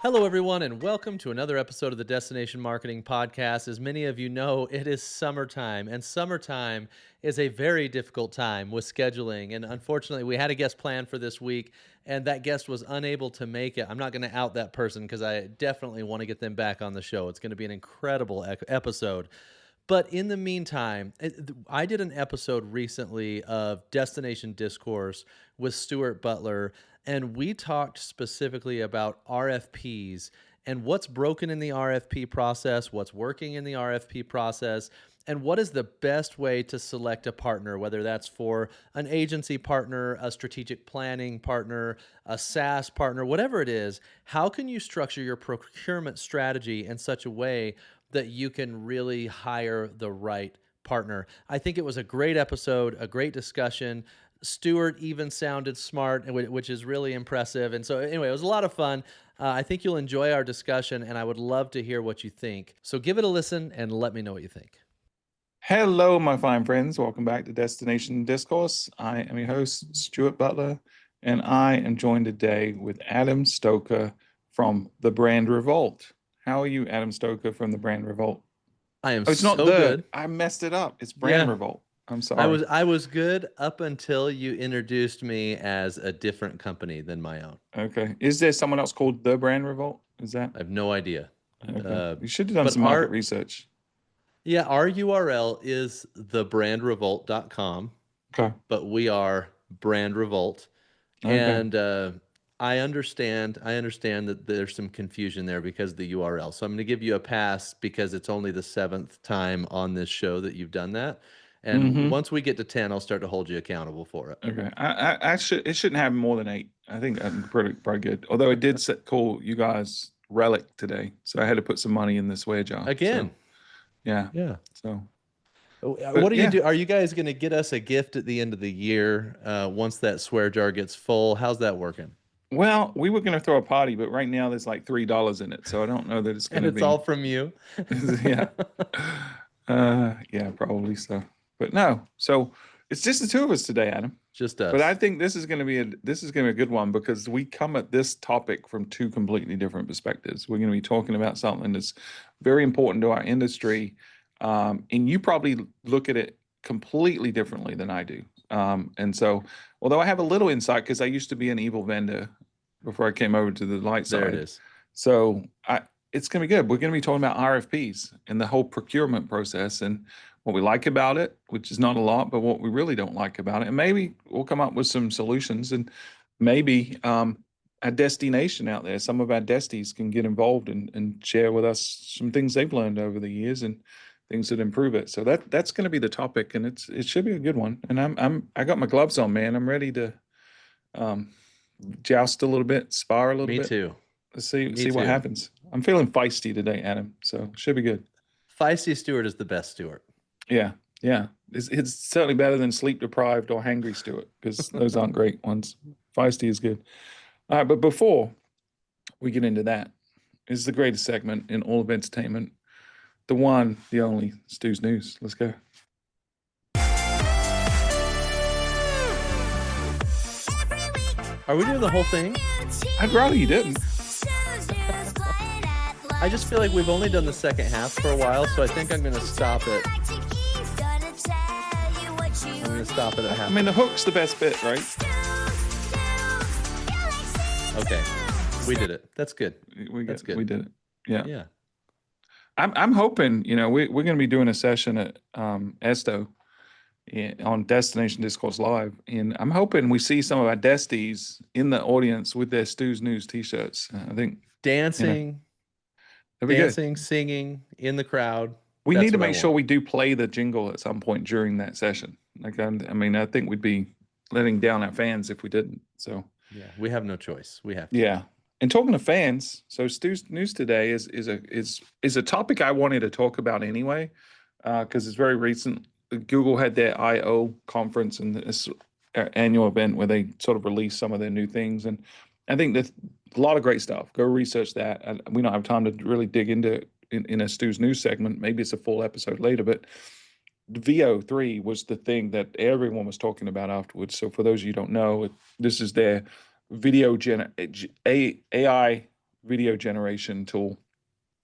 Hello, everyone, and welcome to another episode of the Destination Marketing Podcast. As many of you know, it is summertime, and summertime is a very difficult time with scheduling. And unfortunately, we had a guest planned for this week, and that guest was unable to make it. I'm not going to out that person because I definitely want to get them back on the show. It's going to be an incredible episode. But in the meantime, I did an episode recently of Destination Discourse with Stuart Butler, and we talked specifically about RFPs and what's broken in the RFP process, what's working in the RFP process, and what is the best way to select a partner, whether that's for an agency partner, a strategic planning partner, a SaaS partner, whatever it is. How can you structure your procurement strategy in such a way that you can really hire the right partner? I think it was a great episode, a great discussion. Stuart even sounded smart, which is really impressive. And so, anyway, it was a lot of fun. I think you'll enjoy our discussion, and I would love to hear what you think. So, give it a listen and let me know what you think. Hello, my fine friends. Welcome back to Destination Discourse. I am your host, Stuart Butler, and I am joined today with Adam Stoker from the Brand Revolt. How are you, Adam Stoker from the Brand Revolt? I am Oh, it's not so good. I messed it up. It's Brand Yeah, Revolt. I'm sorry. I was good up until you introduced me as a different company than my own. Okay. Is there someone else called the Brand Revolt? Is that? I have no idea. Okay. You should have done But some market research. Yeah, our URL is thebrandrevolt.com, Okay. but we are Brand Revolt. Okay. And I understand that there's some confusion there because of the URL. So I'm going to give you a pass because it's only the 7th time on this show that you've done that. And once we get to 10, I'll start to hold you accountable for it. Okay. It shouldn't have more than 8. I think I'm pretty good. Although I did call you guys Relic today, so I had to put some money in the swear jar. Again. So, yeah. Yeah. So what do you do? Are you guys going to get us a gift at the end of the year once that swear jar gets full? How's that working? Well, we were going to throw a party, but right now there's like $3 in it, so I don't know that it's going to be. And it's all from you. Yeah. Yeah, probably so. But no, so it's just the two of us today, Adam. Just us. But I think this is going to be a good one because we come at this topic from two completely different perspectives. We're going to be talking about something that's very important to our industry, and you probably look at it completely differently than I do. And so, although I have a little insight because I used to be an evil vendor before I came over to the light side. There it is. So it's going to be good. We're going to be talking about RFPs and the whole procurement process and what we like about it, which is not a lot, but what we really don't like about it. And maybe we'll come up with some solutions, and maybe a destination out there, some of our desties can get involved and share with us some things they've learned over the years and things that improve it. So that's going to be the topic, and it should be a good one. And I got my gloves on, man. I'm ready to joust a little bit, spar a little bit. Me too. Let's see what happens. I'm feeling feisty today, Adam. So should be good. Feisty Stuart is the best Stuart. Yeah. It's certainly better than sleep deprived or hangry Stuart, because those aren't great ones. Feisty is good. All right, but before we get into that, this is the greatest segment in all of entertainment. The one, the only, Stu's News. Let's go. Are we doing the whole thing? I'd rather you didn't. I just feel like we've only done the second half for a while, so I think I'm going to stop it. I'm going to stop it at half. I mean, the hook's the best bit, right? Okay. We did it. That's good. That's good. We did it. Yeah. Yeah. I'm hoping, we're going to be doing a session at Esto on Destination Discourse Live, and I'm hoping we see some of our desties in the audience with their Stu's News t-shirts. I think dancing, singing in the crowd. We need to make sure we do play the jingle at some point during that session. Like, I mean, I think we'd be letting down our fans if we didn't. So yeah, we have no choice. We have to. Yeah. And talking to fans, so Stu's News today is a topic I wanted to talk about anyway, because it's very recent. Google had their I/O conference and this annual event where they sort of release some of their new things, and I think there's a lot of great stuff. Go research that. We don't have time to really dig into it in a Stu's News segment. Maybe it's a full episode later, but VO3 was the thing that everyone was talking about afterwards. So for those of you who don't know, this is their AI video generation tool,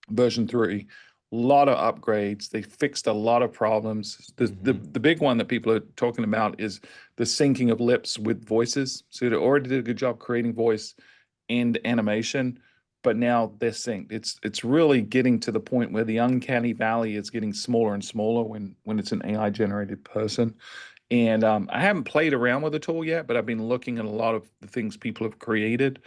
version 3. A lot of upgrades. They fixed a lot of problems. Hmm. The big one that people are talking about is the syncing of lips with voices. So they already did a good job creating voice and animation, but now they're synced. It's really getting to the point where the uncanny valley is getting smaller and smaller when it's an AI generated person. And I haven't played around with the tool yet, but I've been looking at a lot of the things people have created.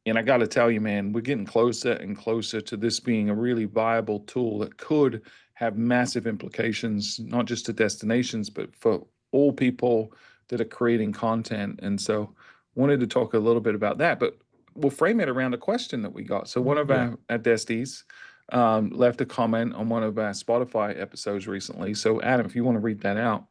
And I got to tell you, man, we're getting closer and closer to this being a really viable tool that could have massive implications, not just to destinations, but for all people that are creating content. And so, wanted to talk a little bit about that, but we'll frame it around a question that we got. So, one of Yeah. our desties left a comment on one of our Spotify episodes recently. So, Adam, if you want to read that out.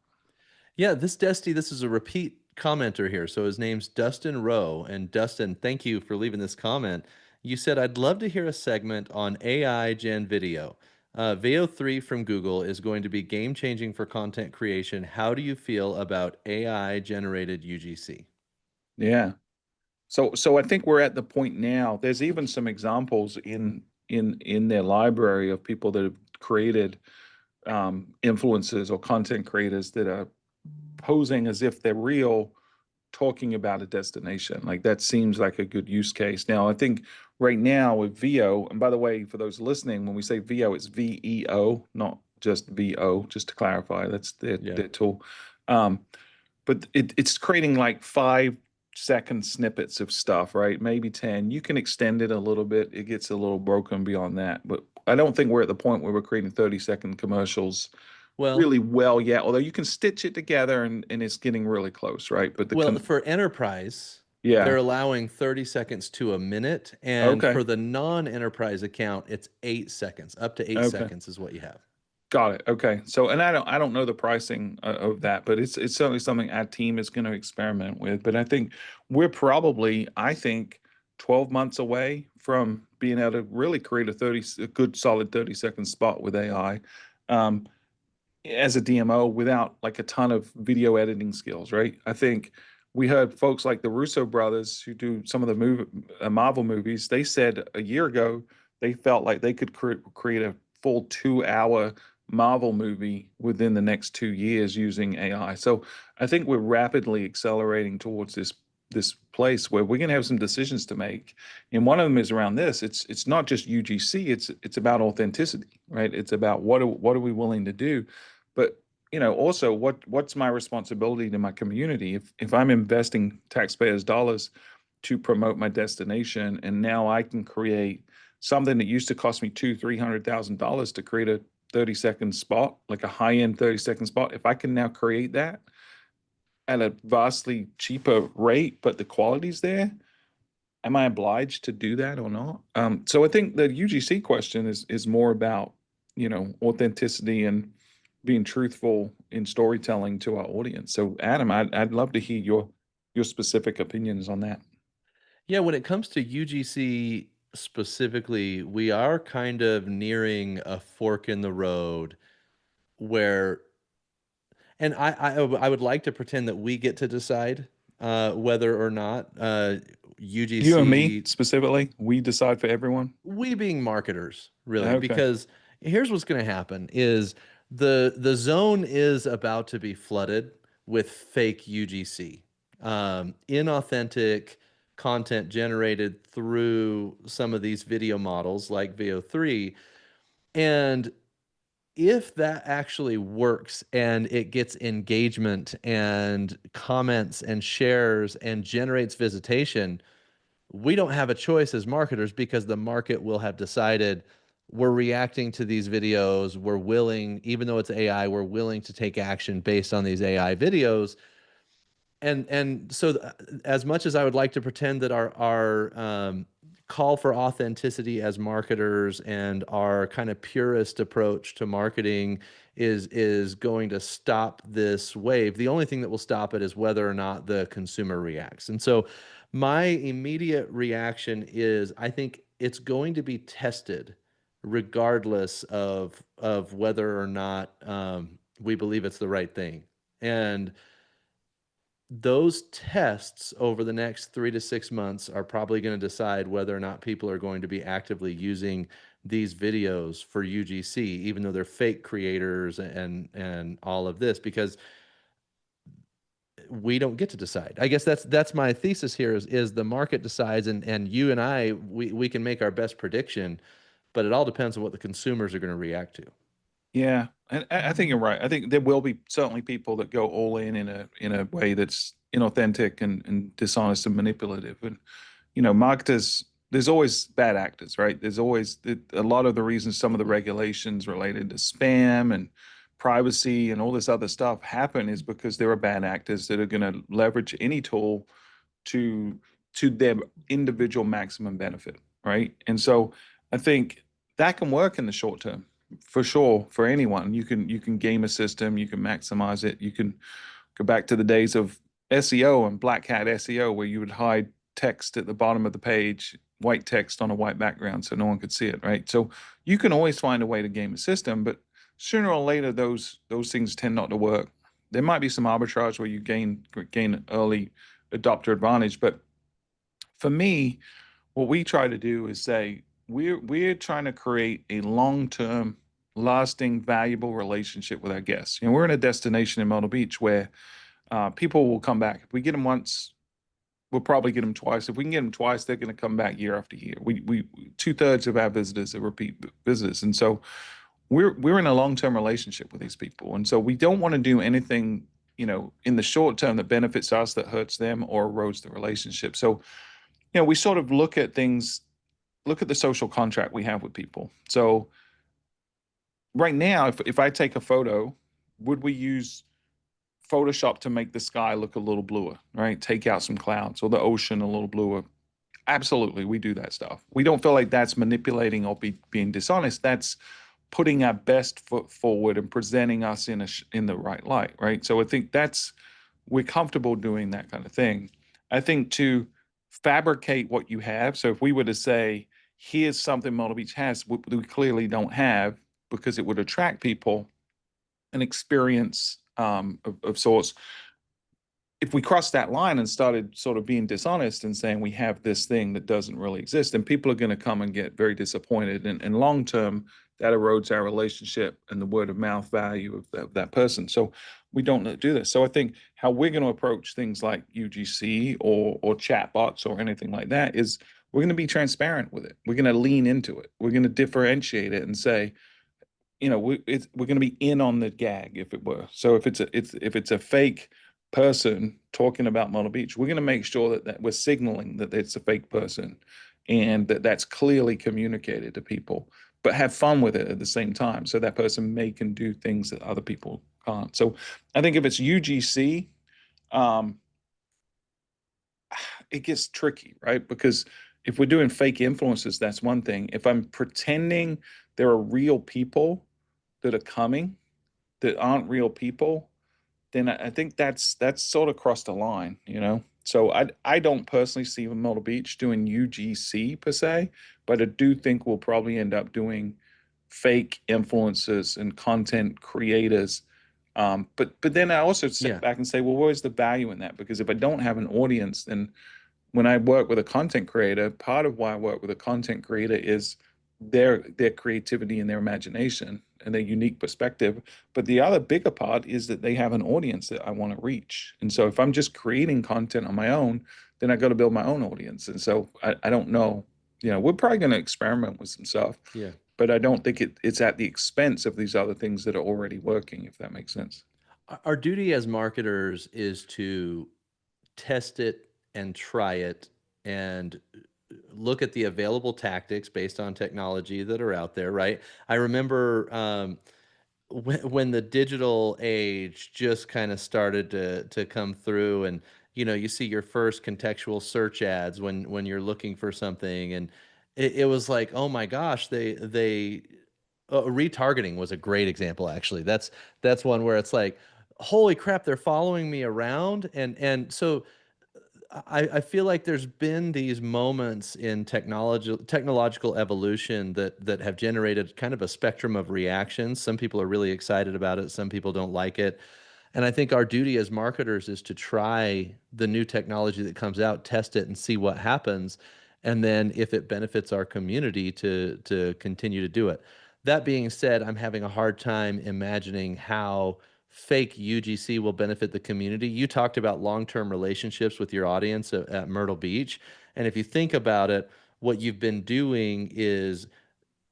Yeah, this is a repeat commenter here. So his name's Dustin Rowe. And Dustin, thank you for leaving this comment. You said, I'd love to hear a segment on AI gen video. VO3 from Google is going to be game changing for content creation. How do you feel about AI generated UGC? Yeah. So I think we're at the point now. There's even some examples in their library of people that have created influencers or content creators that are posing as if they're real, talking about a destination. Like that seems like a good use case. Now, I think right now with VO, and by the way, for those listening, when we say VO, it's VEO, not just VO, just to clarify. That's Yeah. their tool. Um, but it's creating like 5 second snippets of stuff, right? Maybe 10. You can extend it a little bit. It gets a little broken beyond that. But I don't think we're at the point where we're creating 30-second commercials Well, really well yet, although you can stitch it together and it's getting really close, right? But for enterprise, yeah. they're allowing 30 seconds to a minute. And Okay. for the non-enterprise account, it's 8 seconds. Up to eight Okay. seconds is what you have. Got it. Okay. So, and I don't know the pricing of that, but it's certainly something our team is going to experiment with. But I think we're probably, I think, 12 months away from being able to really create a good solid 30-second spot with AI. Um, as a DMO without like a ton of video editing skills, right? I think we heard folks like the Russo brothers who do some of the Marvel movies. They said a year ago they felt like they could create a full 2 hour Marvel movie within the next 2 years using AI. So I think we're rapidly accelerating towards this place where we're going to have some decisions to make, and one of them is around this. It's not just UGC. It's about authenticity, right? It's about what are we willing to do, but also what's my responsibility to my community if I'm investing taxpayers' dollars to promote my destination, and now I can create something that used to cost me $200,000-300,000 to create a 30-second spot, like a high-end 30-second spot. If I can now create that at a vastly cheaper rate, but the quality's there, am I obliged to do that or not? So I think the UGC question is more about authenticity and being truthful in storytelling to our audience. So Adam, I'd love to hear your specific opinions on that. Yeah, when it comes to UGC specifically, we are kind of nearing a fork in the road where, and I would like to pretend that we get to decide whether or not You and me UGC, specifically, we decide for everyone. we being marketers, really, Okay. because here's what's going to happen is the zone is about to be flooded with fake UGC, inauthentic content generated through some of these video models like VO3. And if that actually works and it gets engagement and comments and shares and generates visitation, we don't have a choice as marketers because the market will have decided we're reacting to these videos. We're willing, even though it's AI, we're willing to take action based on these AI videos. And so as much as I would like to pretend that our call for authenticity as marketers and our kind of purist approach to marketing is going to stop this wave, the only thing that will stop it is whether or not the consumer reacts. And so my immediate reaction is I think it's going to be tested regardless of whether or not we believe it's the right thing. And those tests over the next 3 to 6 months are probably going to decide whether or not people are going to be actively using these videos for UGC, even though they're fake creators and all of this, because we don't get to decide. I guess that's my thesis here is the market decides, and you and I, we can make our best prediction, but it all depends on what the consumers are going to react to. Yeah, and I think you're right. I think there will be certainly people that go all in a way that's inauthentic and dishonest and manipulative. And marketers, there's always bad actors, right? There's always a lot of the reasons some of the regulations related to spam and privacy and all this other stuff happen is because there are bad actors that are going to leverage any tool to their individual maximum benefit, right? And so I think that can work in the short term for sure for anyone. You can game a system, you can maximize it, you can go back to the days of SEO and black hat SEO where you would hide text at the bottom of the page, white text on a white background so no one could see it, right? So you can always find a way to game a system, but sooner or later those things tend not to work. There might be some arbitrage where you gain early adopter advantage, but for me, what we try to do is say we're trying to create a long-term, lasting, valuable relationship with our guests. We're in a destination in Myrtle Beach where people will come back. If we get them once, we'll probably get them twice. If we can get them twice, they're going to come back year after year. We 2/3 of our visitors are repeat visitors, and so we're in a long-term relationship with these people, and so we don't want to do anything in the short term that benefits us that hurts them or erodes the relationship. So we sort of look at things, look at the social contract we have with people. So right now, if I take a photo, would we use Photoshop to make the sky look a little bluer, right? Take out some clouds or the ocean a little bluer. Absolutely, we do that stuff. We don't feel like that's manipulating or being dishonest. That's putting our best foot forward and presenting us in the right light, right? So I think we're comfortable doing that kind of thing. I think to fabricate what you have. So if we were to say, here's something Myrtle Beach has, we clearly don't have because it would attract people, an experience of sorts. If we crossed that line and started sort of being dishonest and saying we have this thing that doesn't really exist, then people are going to come and get very disappointed. And long term, that erodes our relationship and the word of mouth value of that person. So we don't do this. So I think how we're going to approach things like UGC or chatbots or anything like that is we're going to be transparent with it. We're going to lean into it. We're going to differentiate it and say, we're going to be in on the gag, if it were. So if it's a fake person talking about Myrtle Beach, we're going to make sure that we're signaling that it's a fake person and that that's clearly communicated to people, but have fun with it at the same time. So that person can do things that other people can't. So I think if it's UGC, um, it gets tricky, right? Because if we're doing fake influences, that's one thing. If I'm pretending there are real people that are coming that aren't real people, then I think that's sort of crossed the line. So I don't personally see Myrtle Beach doing UGC per se, but I do think we'll probably end up doing fake influencers and content creators. But then I also step Yeah. back and say, well, where's the value in that? Because if I don't have an audience, then when I work with a content creator, part of why I work with a content creator is their creativity and their imagination and their unique perspective. But the other bigger part is that they have an audience that I want to reach. And so if I'm just creating content on my own, then I got to build my own audience. And so I don't know. We're probably going to experiment with some stuff, Yeah. but I don't think it's at the expense of these other things that are already working, if that makes sense. Our duty as marketers is to test it and try it and look at the available tactics based on technology that are out there, right? I remember when the digital age just kind of started to come through, and you see your first contextual search ads when you're looking for something, and it was like, oh my gosh, they retargeting was a great example, actually. That's one where it's like, holy crap, they're following me around, and so I feel like there's been these moments in technological evolution that have generated kind of a spectrum of reactions. Some people are really excited about it, some people don't like it. And I think our duty as marketers is to try the new technology that comes out, test it, and see what happens. And then if it benefits our community, to continue to do it. That being said, I'm having a hard time imagining how fake UGC will benefit the community. You talked about long-term relationships with your audience at Myrtle Beach. And if you think about it, what you've been doing is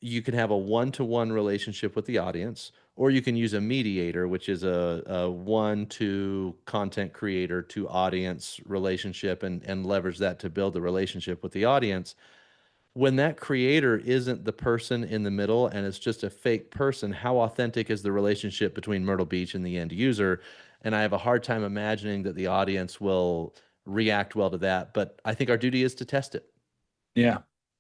you can have a one-to-one relationship with the audience, or you can use a mediator, which is a one to content creator to audience relationship, and leverage that to build the relationship with the audience. When that creator isn't the person in the middle and it's just a fake person, how authentic is the relationship between Myrtle Beach and the end user? And I have a hard time imagining that the audience will react well to that. But I think our duty is to test it. Yeah.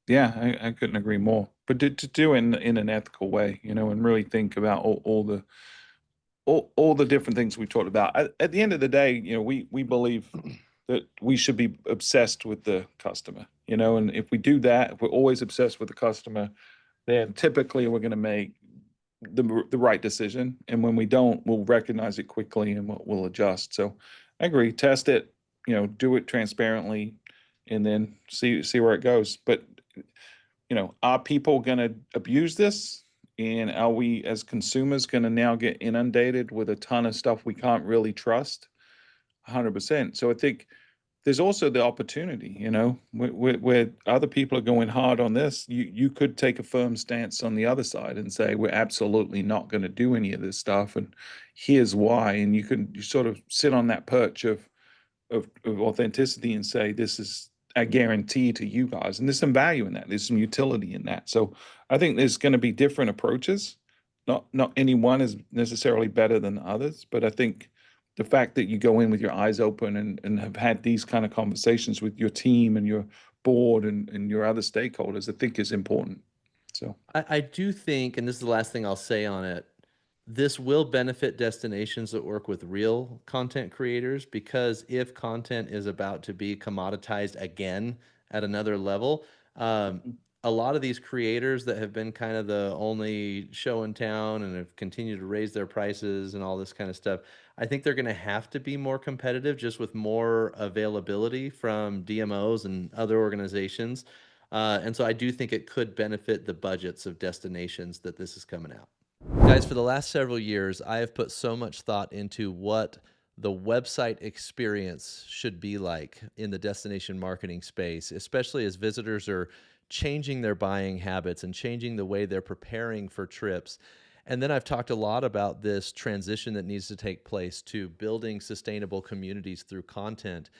Yeah, I couldn't agree more. But to do it in an ethical way, and really think about all the different things we talked about. At the end of the day, we believe that we should be obsessed with the customer, and if we do that, if we're always obsessed with the customer, then typically we're going to make the right decision. And when we don't, we'll recognize it quickly and we'll adjust. So I agree. Test it, do it transparently, and then see where it goes. But are people going to abuse this? And are we as consumers going to now get inundated with a ton of stuff we can't really trust? 100%. So I think there's also the opportunity, where other people are going hard on this. You could take a firm stance on the other side and say, we're absolutely not going to do any of this stuff. And here's why. And you sort of sit on that perch of authenticity and say, this is a guarantee to you guys. And there's some value in that. There's some utility in that. So I think there's going to be different approaches. Not any one is necessarily better than others, but I think the fact that you go in with your eyes open and have had these kind of conversations with your team and your board and your other stakeholders, I think is important. So I do think, and this is the last thing I'll say on it, this will benefit destinations that work with real content creators, because if content is about to be commoditized again at another level, um, a lot of these creators that have been kind of the only show in town and have continued to raise their prices and all this kind of stuff, I think they're going to have to be more competitive just with more availability from DMOs and other organizations. And so I do think it could benefit the budgets of destinations that this is coming out. Guys, for the last several years, I have put so much thought into what the website experience should be like in the destination marketing space, especially as visitors are changing their buying habits and changing the way they're preparing for trips. And then I've talked a lot about this transition that needs to take place to building sustainable communities through content.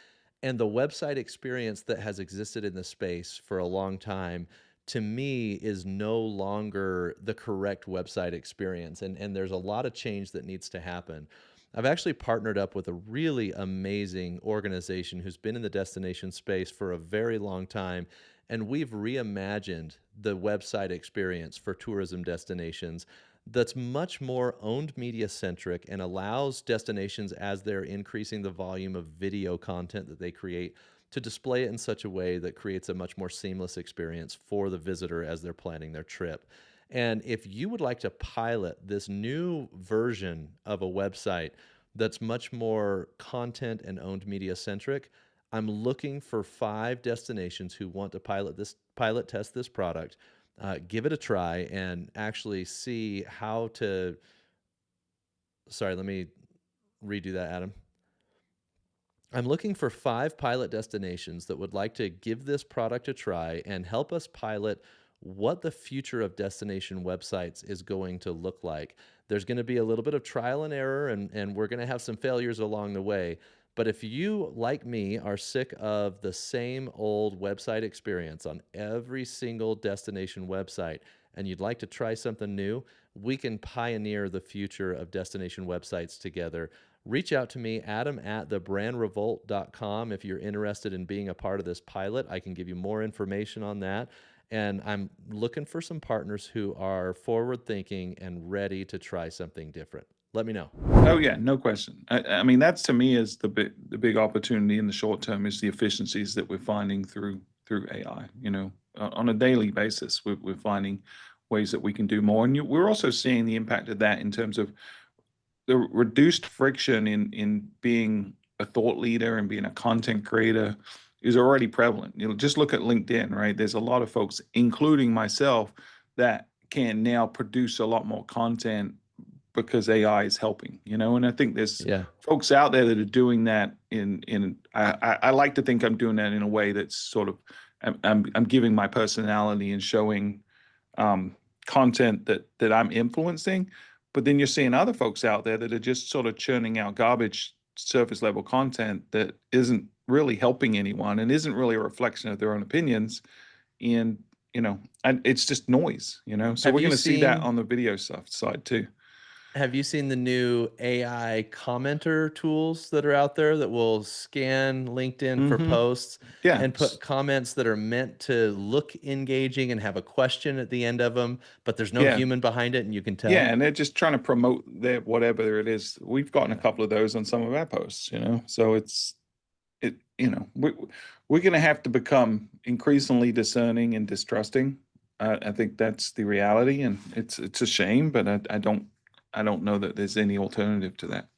And the website experience that has existed in the space for a long time, to me, is no longer the correct website experience. And there's a lot of change that needs to happen. I've actually partnered up with a really amazing organization who's been in the destination space for a very long time. And we've reimagined the website experience for tourism destinations that's much more owned media centric and allows destinations, as they're increasing the volume of video content that they create, to display it in such a way that creates a much more seamless experience for the visitor as they're planning their trip. And if you would like to pilot this new version of a website that's much more content and owned media centric, I'm looking for 5 destinations who want to pilot test this product, give it a try, and actually see how to. Sorry, let me redo that, Adam. I'm looking for 5 pilot destinations that would like to give this product a try and help us pilot what the future of destination websites is going to look like. There's going to be a little bit of trial and error, and we're going to have some failures along the way. But if you, like me, are sick of the same old website experience on every single destination website and you'd like to try something new, we can pioneer the future of destination websites together. Reach out to me, Adam at thebrandrevolt.com, if you're interested in being a part of this pilot. I can give you more information on that. And I'm looking for some partners who are forward thinking and ready to try something different. Let me know. Oh yeah, no question. I mean, that's to me is the big opportunity in the short term is the efficiencies that we're finding through AI. On a daily basis, we're finding ways that we can do more, and we're also seeing the impact of that in terms of the reduced friction in being a thought leader and being a content creator is already prevalent. Just look at LinkedIn, right? There's a lot of folks, including myself, that can now produce a lot more content because AI is helping, and I think there's Yeah. folks out there that are doing that I like to think I'm doing that in a way that's sort of I'm giving my personality and showing um, content that I'm influencing. But then you're seeing other folks out there that are just sort of churning out garbage, surface level content that isn't really helping anyone and isn't really a reflection of their own opinions. And and it's just noise. So Have we're you going to see that seen on the video stuff side too. have you seen the new AI commenter tools that are out there that will scan LinkedIn for Hmm. posts Yeah. and put comments that are meant to look engaging and have a question at the end of them, but there's no Yeah. human behind it and you can Yeah, tell? and they're just trying to promote their whatever it is. We've gotten a Yeah. couple of those on some of our posts, So we're going to have to become increasingly discerning and distrusting. I think that's the reality, and it's a shame, but I don't know that there's any alternative to that.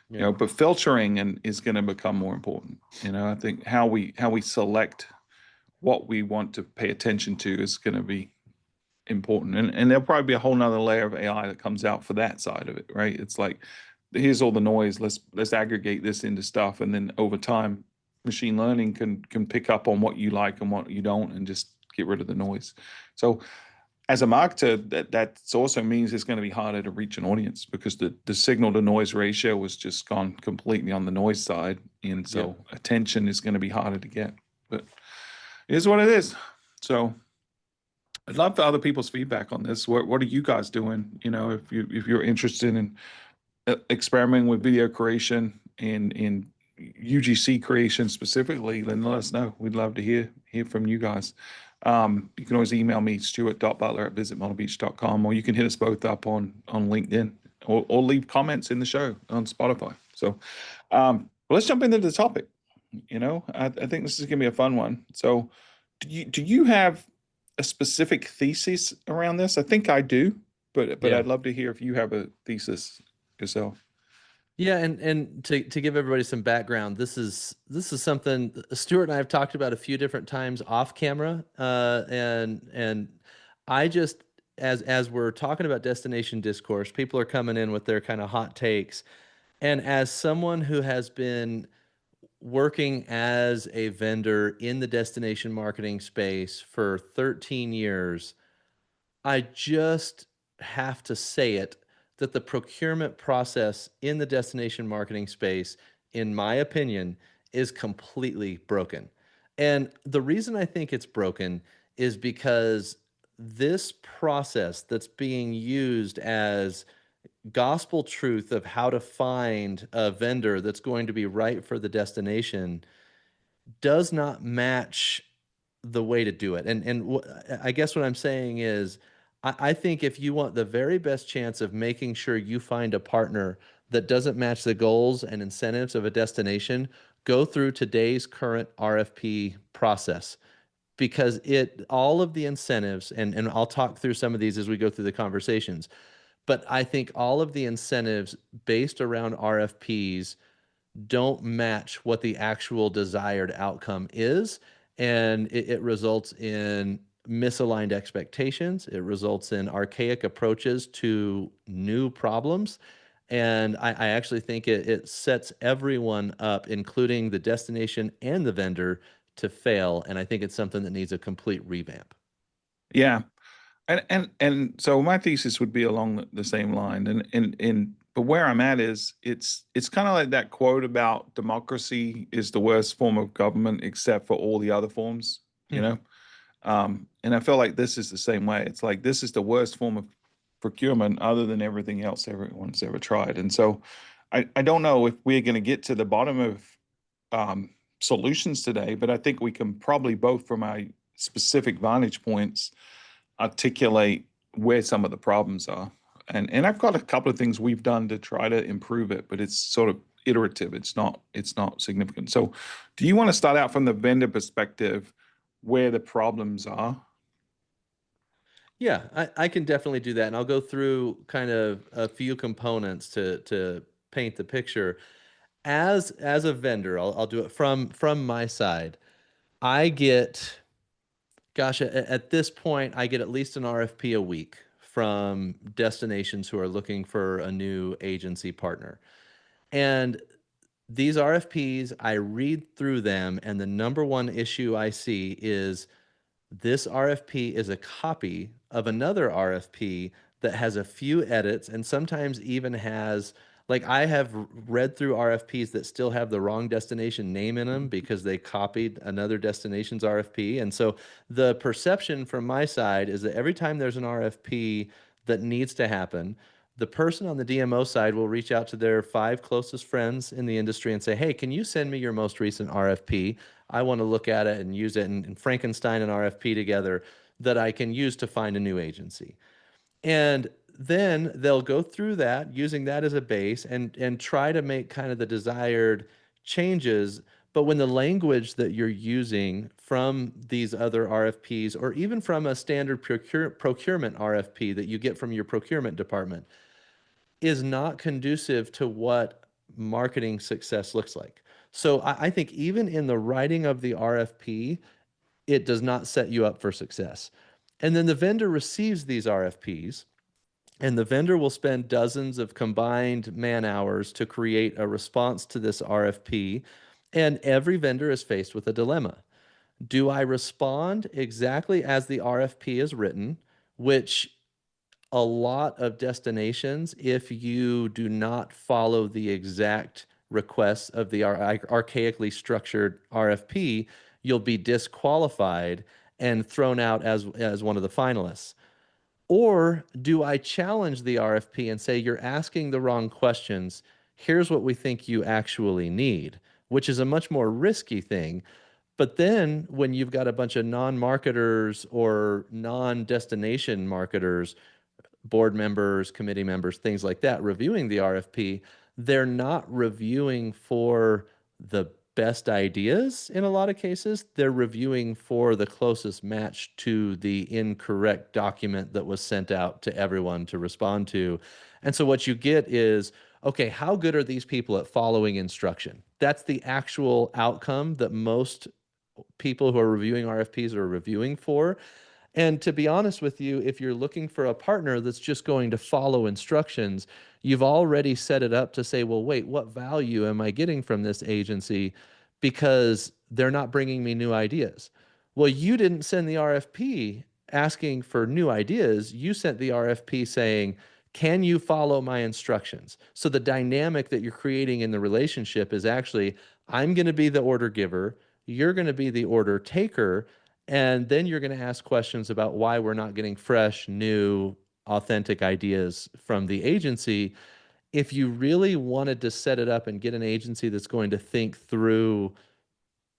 Yeah. But filtering and is going to become more important. I think how we select what we want to pay attention to is going to be important. And there'll probably be a whole nother layer of AI that comes out for that side of it, right? It's like, here's all the noise. Let's aggregate this into stuff, and then over time, machine learning can pick up on what you like and what you don't, and just get rid of the noise. So as a marketer, that also means it's going to be harder to reach an audience because the signal to noise ratio was just gone completely on the noise side, and Yep. so attention is going to be harder to get. But it is what it is. So I'd love for other people's feedback on this. What are you guys doing? If you're interested in experimenting with video creation and in UGC creation specifically, then let us know. We'd love to hear from you guys. You can always email me, stuart.butler@visitmyrtlebeach.com, or you can hit us both up on LinkedIn, or leave comments in the show on Spotify. So let's jump into the topic. I think this is going to be a fun one. So do you have a specific thesis around this? I think I do, but Yeah. I'd love to hear if you have a thesis yourself. Yeah, and to give everybody some background, this is something Stuart and I have talked about a few different times off camera, and I just as we're talking about destination discourse, people are coming in with their kind of hot takes, and as someone who has been working as a vendor in the destination marketing space for 13 years, I just have to say it that the procurement process in the destination marketing space, in my opinion, is completely broken. And the reason I think it's broken is because this process that's being used as gospel truth of how to find a vendor that's going to be right for the destination does not match the way to do it. I guess what I'm saying is, I think if you want the very best chance of making sure you find a partner that doesn't match the goals and incentives of a destination, go through today's current RFP process because it all of the incentives and I'll talk through some of these as we go through the conversations, but I think all of the incentives based around RFPs don't match what the actual desired outcome is. And it results in misaligned expectations. It results in archaic approaches to new problems. And I actually think it sets everyone up, including the destination and the vendor, to fail. And I think it's something that needs a complete revamp. Yeah, and so my thesis would be along the same line, and but where I'm at is it's kind of like that quote about democracy is the worst form of government except for all the other forms, you Hmm. know. And I feel like this is the same way. It's like this is the worst form of procurement other than everything else everyone's ever tried. And so I don't know if we're going to get to the bottom of solutions today, but I think we can probably both from our specific vantage points articulate where some of the problems are. And I've got a couple of things we've done to try to improve it, but it's sort of iterative. It's not significant. So do you want to start out from the vendor perspective where the problems are? Yeah, I can definitely do that. And I'll go through kind of a few components to paint the picture. As a vendor, I'll do it from my side. I get, gosh, at this point, I get at least an RFP a week from destinations who are looking for a new agency partner. And these RFPs, I read through them, and the number one issue I see is this RFP is a copy of another RFP that has a few edits and sometimes even has, like, I have read through RFPs that still have the wrong destination name in them because they copied another destination's RFP. And so the perception from my side is that every time there's an RFP that needs to happen, the person on the DMO side will reach out to their five closest friends in the industry and say, "Hey, can you send me your most recent RFP? I want to look at it and use it and Frankenstein an RFP together that I can use to find a new agency." And then they'll go through that using that as a base and try to make kind of the desired changes. But when the language that you're using from these other RFPs or even from a standard procurement RFP that you get from your procurement department is not conducive to what marketing success looks like. So I think even in the writing of the RFP, it does not set you up for success. And then the vendor receives these RFPs, and the vendor will spend dozens of combined man hours to create a response to this RFP. And every vendor is faced with a dilemma. Do I respond exactly as the RFP is written, which a lot of destinations, if you do not follow the exact requests of the archaically structured RFP, you'll be disqualified and thrown out as one of the finalists? Or do I challenge the RFP and say, you're asking the wrong questions? Here's what we think you actually need, which is a much more risky thing. But then when you've got a bunch of non-marketers or non-destination marketers, board members, committee members, things like that, reviewing the RFP, they're not reviewing for the best ideas in a lot of cases. They're reviewing for the closest match to the incorrect document that was sent out to everyone to respond to. And so what you get is, okay, how good are these people at following instruction? That's the actual outcome that most people who are reviewing RFPs are reviewing for. And to be honest with you, if you're looking for a partner that's just going to follow instructions, you've already set it up to say, well, wait, what value am I getting from this agency? Because they're not bringing me new ideas. Well, you didn't send the RFP asking for new ideas. You sent the RFP saying, can you follow my instructions? So the dynamic that you're creating in the relationship is actually, I'm going to be the order giver, you're going to be the order taker, and then you're going to ask questions about why we're not getting fresh, new, authentic ideas from the agency. If you really wanted to set it up and get an agency that's going to think through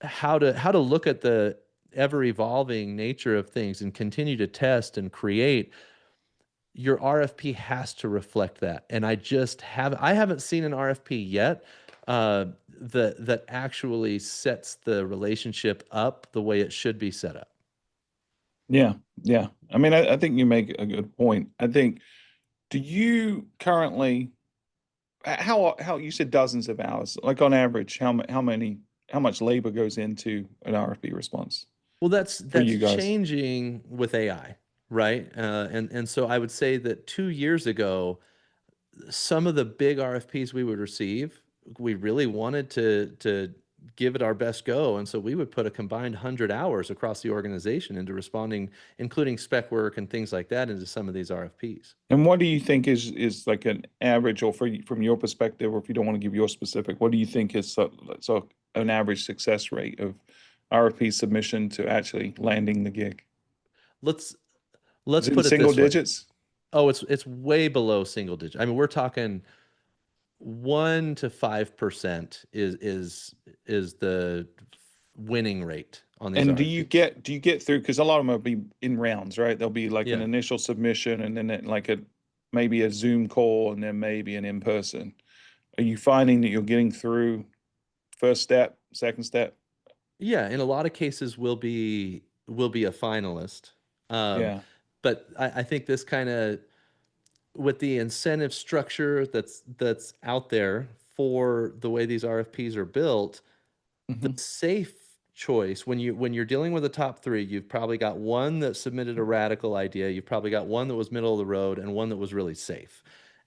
how to look at the ever evolving nature of things and continue to test and create, your RFP has to reflect that. And I haven't seen an RFP yet that actually sets the relationship up the way it should be set up. Yeah, yeah. I mean, I think you make a good point. I think, do you currently, how you said dozens of hours, like on average, how much labor goes into an RFP response Well, that's for that's you guys? changing with AI, right? And so I would say that 2 years ago, some of the big RFPs we would receive, we really wanted to give it our best go, and so we would put a combined 100 hours across the organization into responding, including spec work and things like that, into some of these RFPs. And what do you think is like an average, or from your perspective, or if you don't want to give your specific, what do you think is so an average success rate of RFP submission to actually landing the gig? Let's Is let's it in put it single this way. digits? Oh, it's way below single digit. I mean, we're talking 1 to 5% is the winning rate on these And RFPs. do you get through, because a lot of them will be in rounds, right? There'll be like an Yeah. initial submission, and then like a maybe a Zoom call, and then maybe an in-person. Are you finding that you're getting through first step, second step? Yeah, in a lot of cases we'll be a finalist. Um, Yeah. But I think this kind of, with the incentive structure that's out there for the way these RFPs are built, the Hmm. safe choice, when you're dealing with the top three, you've probably got one that submitted a radical idea, you've probably got one that was middle of the road, and one that was really safe.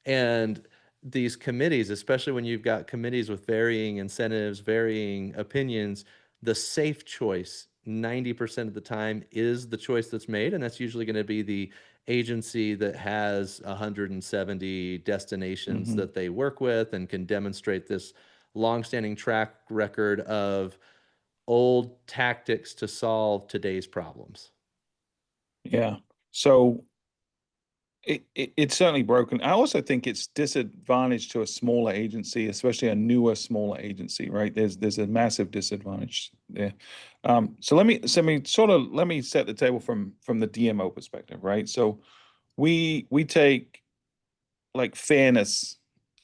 And these committees, especially when you've got committees with varying incentives, varying opinions, the safe choice 90% of the time is the choice that's made, and that's usually going to be the agency that has 170 destinations Hmm. that they work with and can demonstrate this longstanding track record of old tactics to solve today's problems. Yeah. So it's certainly broken. I also think it's disadvantage to a smaller agency, especially a newer, smaller agency, right? There's a massive disadvantage there. So let me set the table from the DMO perspective, right? So we take like fairness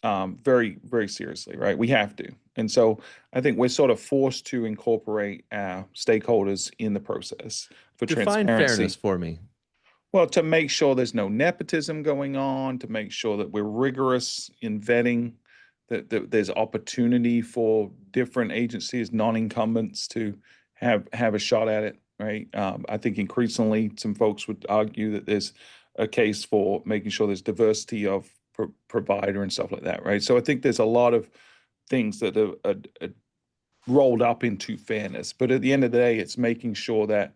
very, very seriously, right? We have to. And so I think we're sort of forced to incorporate our stakeholders in the process for Define fairness transparency. for me. Well, to make sure there's no nepotism going on, to make sure that we're rigorous in vetting, that there's opportunity for different agencies, non-incumbents, to have a shot at it, right? I think increasingly some folks would argue that there's a case for making sure there's diversity of provider and stuff like that, right? So I think there's a lot of things that are rolled up into fairness, but at the end of the day, it's making sure that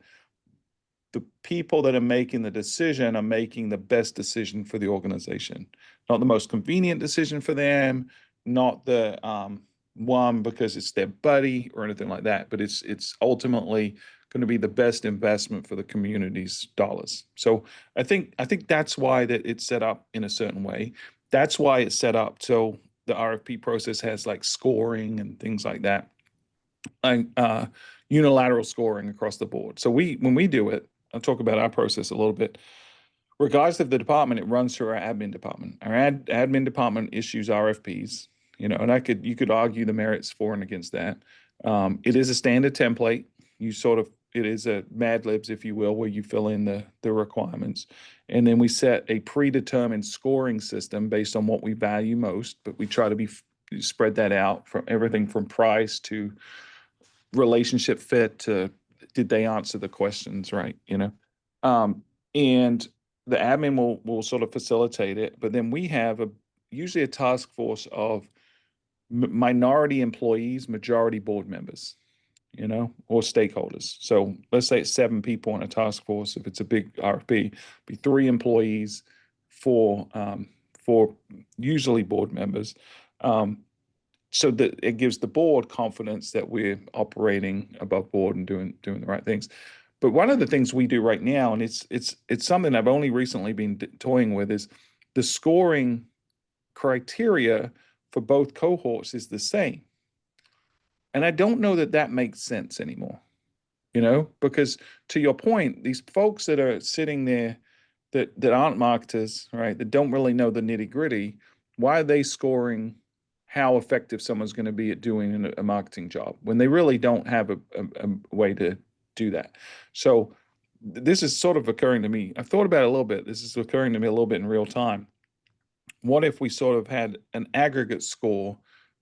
the people that are making the decision are making the best decision for the organization, not the most convenient decision for them, not the one because it's their buddy or anything like that, but it's ultimately going to be the best investment for the community's dollars. So I think that's why that it's set up in a certain way. That's why it's set up so the RFP process has like scoring and things like that, like unilateral scoring across the board. So when we do it, I'll talk about our process a little bit. Regardless of the department, it runs through our admin department. Our admin department issues RFPs, and you could argue the merits for and against that. It is a standard template. It is a Mad Libs, if you will, where you fill in the requirements. And then we set a predetermined scoring system based on what we value most, but we try to spread that out from everything from price to relationship fit to did they answer the questions right, and the admin will sort of facilitate it, but then we have a usually a task force of minority employees, majority board members, or stakeholders. So let's say it's 7 people in a task force. If it's a big RFP, be 3 employees, for usually board members, so that it gives the board confidence that we're operating above board and doing the right things. But one of the things we do right now, and it's something I've only recently been toying with, is the scoring criteria for both cohorts is the same. And I don't know that that makes sense anymore, because to your point, these folks that are sitting there that aren't marketers, right, that don't really know the nitty gritty, why are they scoring how effective someone's going to be at doing a marketing job when they really don't have a way to do that? So this is sort of occurring to me. I've thought about it a little bit. This is occurring to me a little bit in real time. What if we sort of had an aggregate score,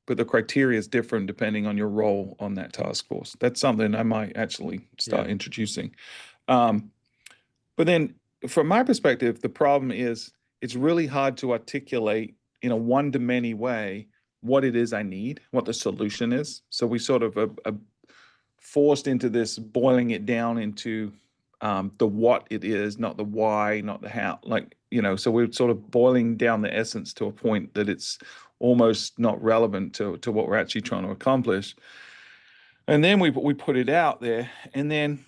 but the criteria is different depending on your role on that task force? That's something I might actually Yeah. start introducing. Um, but then, from my perspective, the problem is it's really hard to articulate in a one-to-many way what it is I need, what the solution is. So we sort of are forced into this boiling it down into the what it is, not the why, not the how. So we're sort of boiling down the essence to a point that it's almost not relevant to what we're actually trying to accomplish. And then we put it out there, and then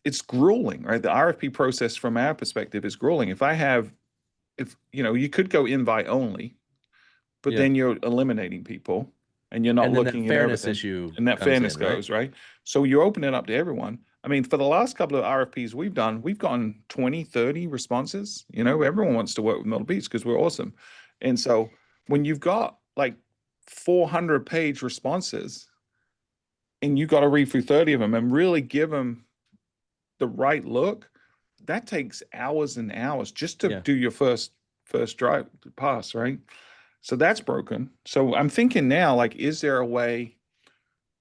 it's grueling, right? The RFP process from our perspective is grueling. If you could go invite only, but Yeah. then you're eliminating people and you're not And then that looking at fairness everything, issue and that comes fairness in, right? goes, right? So you open it up to everyone. I mean, for the last couple of RFPs we've done, we've gotten 20, 30 responses. Everyone wants to work with Myrtle Beach because we're awesome. And so when you've got like 400-page responses and you got to read through 30 of them and really give them the right look, that takes hours and hours just to Yeah. do your first drive pass, right? So that's broken. So I'm thinking now, like, is there a way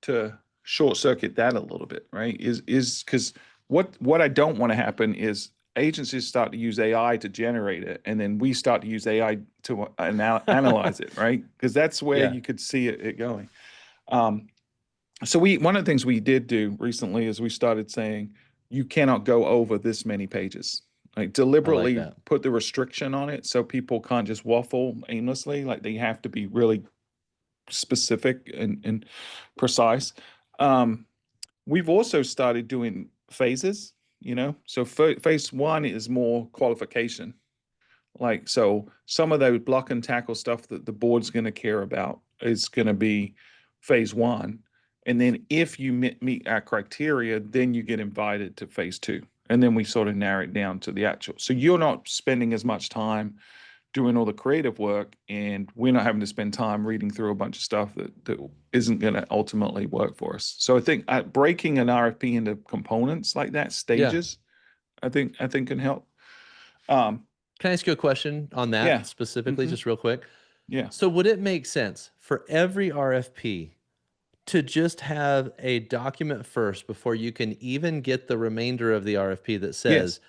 to short circuit that a little bit, right? Is because what I don't want to happen is agencies start to use AI to generate it, and then we start to use AI to analyze it, right? Because that's where Yeah. you could see it going. Um, so we one of the things we did do recently is we started saying you cannot go over this many pages. Like I like deliberately that. put the restriction on it so people can't just waffle aimlessly. Like they have to be really specific and precise. Um, we've also started doing phases, So phase one is more qualification. Like, so some of those block and tackle stuff that the board's going to care about is going to be phase one. And then if you meet our criteria, then you get invited to phase two. And then we sort of narrow it down to the actual. So you're not spending as much time doing all the creative work, and we're not having to spend time reading through a bunch of stuff that isn't going to ultimately work for us. So I think breaking an RFP into components like that, Yeah. stages, I think can help. Um, Can I ask you a question on yeah. that specifically, hmm just real quick? Yeah. So would it make sense for every RFP to just have a document first before you can even get the remainder of the RFP that Yes. says,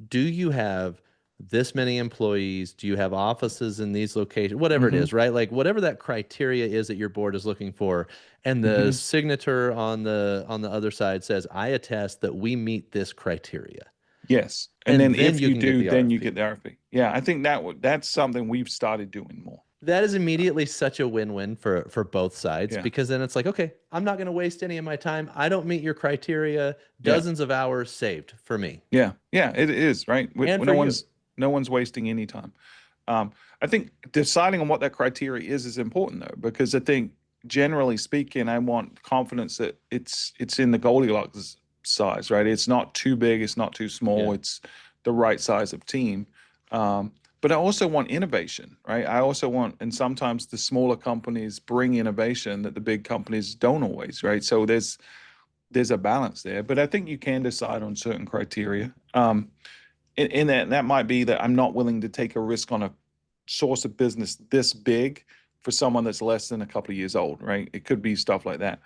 do you have this many employees? Do you have offices in these locations? Whatever it hmm is, right? Like whatever that criteria is that your board is looking for, and the hmm signature on the other side says, I attest that we meet this criteria. Yes. And And then then if you you can get do, the then you get RFP. the RFP. Yeah, I think that's something we've started doing more. That is immediately such a win-win for both sides, Yeah. because then it's like, okay, I'm not going to waste any of my time. I don't meet your criteria. Yeah. Dozens of hours saved for me Yeah. Yeah. It is right. and for No you. one's wasting any time. Um, I think deciding on what that criteria is important though, because I think generally speaking, I want confidence that it's in the Goldilocks size, right? It's not too big, it's not too small, Yeah. it's the right size of team. But I also want innovation, right? I also want, and sometimes the smaller companies bring innovation that the big companies don't always, right? So there's a balance there, but I think you can decide on certain criteria. In that might be that I'm not willing to take a risk on a source of business this big for someone that's less than a couple of years old, right? It could be stuff like that.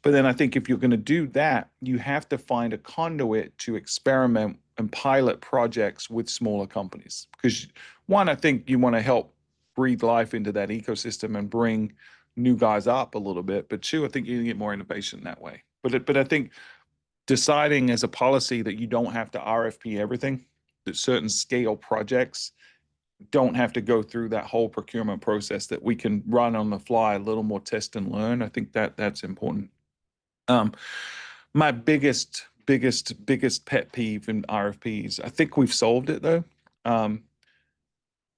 But then I think if you're going to do that, you have to find a conduit to experiment and pilot projects with smaller companies. Because one, I think you want to help breathe life into that ecosystem and bring new guys up a little bit. But two, I think you can get more innovation that way. But I think deciding as a policy that you don't have to RFP everything, that certain scale projects don't have to go through that whole procurement process, that we can run on the fly a little more test and learn. I think that's important. Um, my biggest pet peeve in RFPs, I think we've solved it though, um,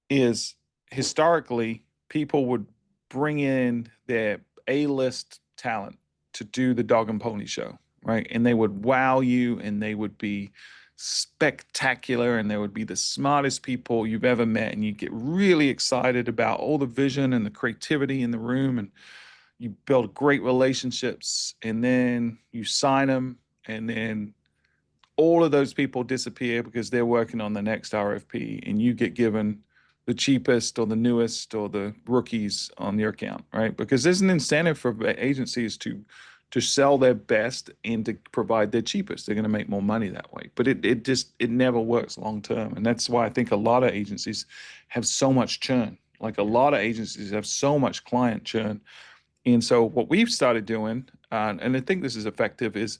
is historically people would bring in their A-list talent to do the dog and pony show, right? And they would wow you and they would be spectacular and they would be the smartest people you've ever met. And you get really excited about all the vision and the creativity in the room. And you build great relationships and then you sign them. And then all of those people disappear because they're working on the next RFP and you get given the cheapest or the newest or the rookies on your account, right? Because there's an incentive for agencies to sell their best and to provide their cheapest. They're going to make more money that way. But it never works long term. And that's why I think a lot of agencies have so much churn. Like a Yeah. lot of agencies have so much client churn. And so what we've started doing, and I think this is effective, is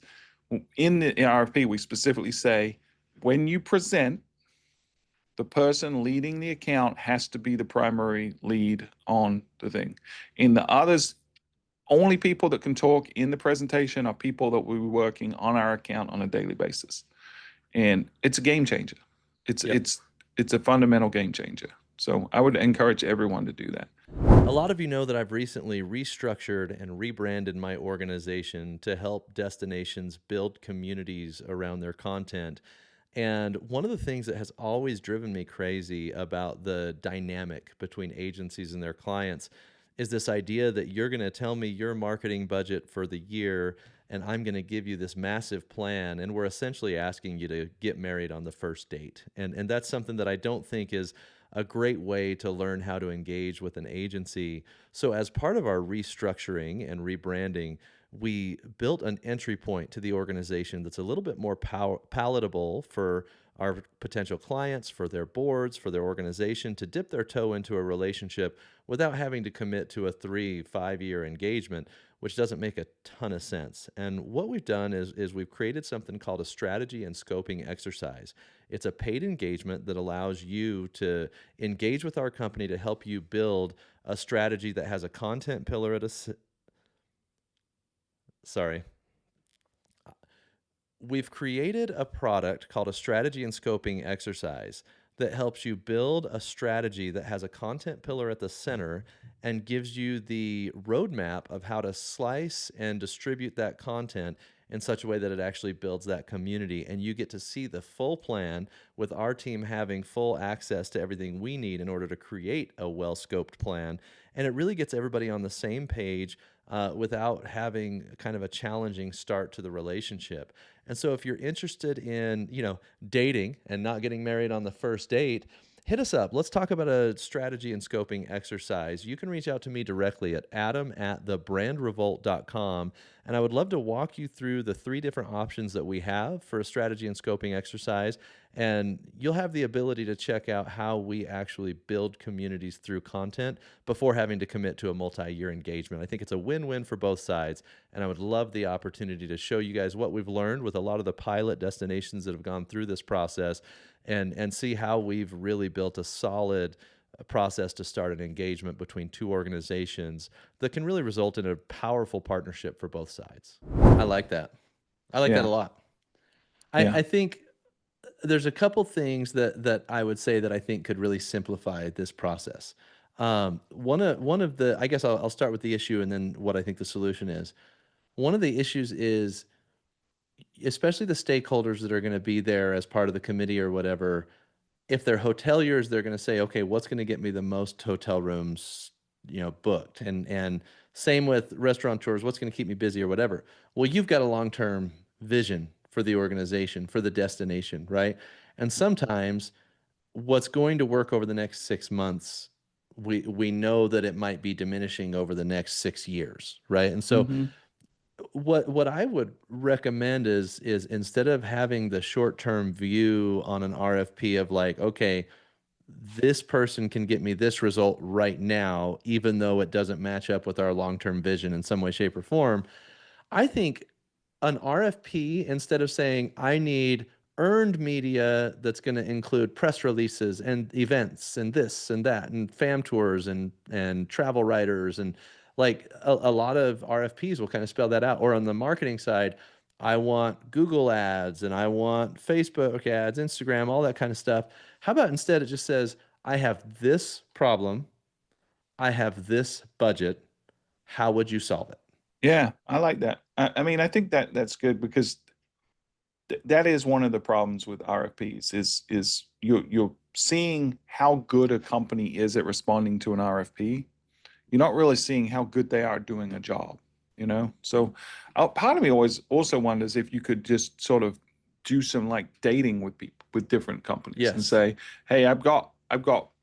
in the RFP, we specifically say when you present, the person leading the account has to be the primary lead on the thing. And the others, only people that can talk in the presentation are people that will be working on our account on a daily basis. And it's a game changer. It's Yep. it's it's a fundamental game changer. So I would encourage everyone to do that. A lot of you know that I've recently restructured and rebranded my organization to help destinations build communities around their content. And one of the things that has always driven me crazy about the dynamic between agencies and their clients is this idea that you're going to tell me your marketing budget for the year, and I'm going to give you this massive plan, and we're essentially asking you to get married on the first date. And that's something that I don't think is a great way to learn how to engage with an agency. So as part of our restructuring and rebranding, we built an entry point to the organization that's a little bit more palatable for our potential clients, for their boards, for their organization to dip their toe into a relationship without having to commit to a 3-5 year engagement, which doesn't make a ton of sense. And what we've done is we've created something called a strategy and scoping exercise. It's a paid engagement that allows you to engage with our company to help you build a strategy that has a content pillar at sorry. We've created a product called a strategy and scoping exercise that helps you build a strategy that has a content pillar at the center and gives you the roadmap of how to slice and distribute that content in such a way that it actually builds that community. And you get to see the full plan with our team having full access to everything we need in order to create a well scoped plan. And it really gets everybody on the same page without having kind of a challenging start to the relationship. And so if you're interested in, dating and not getting married on the first date, hit us up. Let's talk about a strategy and scoping exercise. You can reach out to me directly at adam@thebrandrevolt.com. And I would love to walk you through the 3 different options that we have for a strategy and scoping exercise. And you'll have the ability to check out how we actually build communities through content before having to commit to a multi-year engagement. I think it's a win-win for both sides. And I would love the opportunity to show you guys what we've learned with a lot of the pilot destinations that have gone through this process and see how we've really built a solid process to start an engagement between 2 organizations that can really result in a powerful partnership for both sides. I like that. I like that a Yeah. lot. Yeah. I think there's a couple things that I would say that I think could really simplify this process. One of the, I guess I'll start with the issue and then what I think the solution is. One of the issues is, especially the stakeholders that are going to be there as part of the committee or whatever, if they're hoteliers, they're going to say, okay, what's going to get me the most hotel rooms, booked? And same with restaurateurs, what's going to keep me busy or whatever. Well, you've got a long-term vision for the organization, for the destination, right? And sometimes what's going to work over the next 6 months, we know that it might be diminishing over the next 6 years, right? And so Hmm. what I would recommend is instead of having the short-term view on an RFP of like, okay, this person can get me this result right now, even though it doesn't match up with our long-term vision in some way, shape, or form. I think an RFP, instead of saying, I need earned media that's going to include press releases and events and this and that and fam tours and travel writers and like a lot of RFPs will kind of spell that out. Or on the marketing side, I want Google ads and I want Facebook ads, Instagram, all that kind of stuff. How about instead it just says, I have this problem, I have this budget. How would you solve it? Yeah, I like that. I mean, I think that's good because that is one of the problems with RFPs is you're seeing how good a company is at responding to an RFP. You're not really seeing how good they are doing a job, you know? So part of me always also wonders if you could just sort of do some like dating with people, with different companies and Yes. say, hey, I've got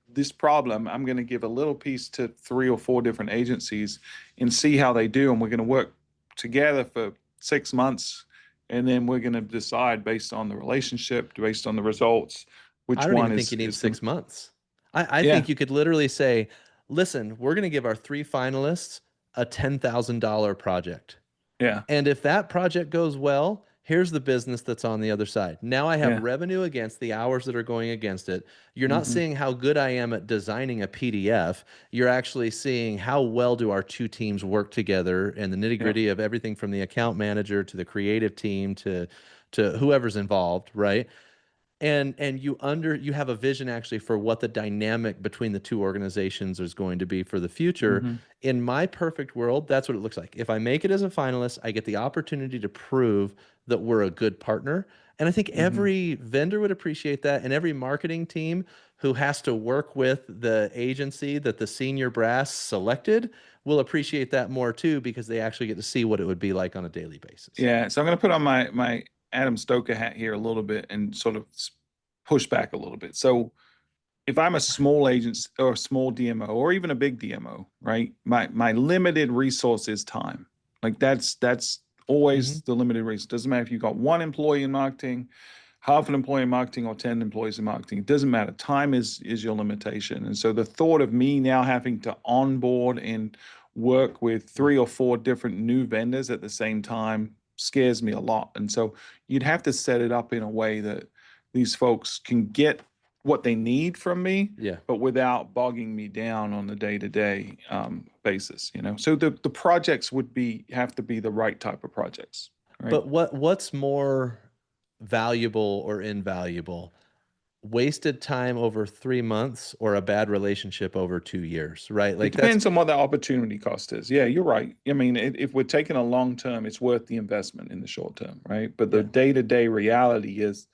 this problem. I'm going to give a little piece to 3 or 4 different agencies and see how they do. And we're going to work together for 6 months. And then we're going to decide based on the relationship, based on the results, I which don't one even think you need is the, 6 months. I yeah, think you could literally say, listen, we're going to give our 3 finalists a $10,000 project. yeah, And if that project goes well, here's the business that's on the other side. Now I have yeah. revenue against the hours that are going against it. You're not Hmm. seeing how good I am at designing a PDF. You're actually seeing how well do our 2 teams work together and the nitty Yeah, gritty of everything from the account manager to the creative team to whoever's involved, right? And you have a vision actually for what the dynamic between the 2 organizations is going to be for the future. hmm, In my perfect world, that's what it looks like. If I make it as a finalist, I get the opportunity to prove that we're a good partner. And I think hmm. every vendor would appreciate that, and every marketing team who has to work with the agency that the senior brass selected will appreciate that more too because they actually get to see what it would be like on a daily basis. Yeah, so I'm going to put on my Adam Stoker hat here a little bit and sort of push back a little bit. So if I'm a small agent or a small DMO or even a big DMO, right? My limited resource is time. Like that's Hmm. always the limited resource. Doesn't matter if you've got one employee in marketing, half an employee in marketing, or 10 employees in marketing. It doesn't matter. Time is your limitation. And so the thought of me now having to onboard and work with 3 or 4 different new vendors at the same time scares me a lot. And so you'd have to set it up in a way that these folks can get what they need from me, Yeah. but without bogging me down on the day-to-day basis, you know. So the projects would have to be the right type of projects, right? But what's more valuable or invaluable? Wasted time over 3 months or a bad relationship over 2 years, right? It Like that's depends on what the opportunity cost is. Yeah, you're right. I mean, if we're taking a long term, it's worth the investment in the short term, right? But the yeah. day-to-day reality is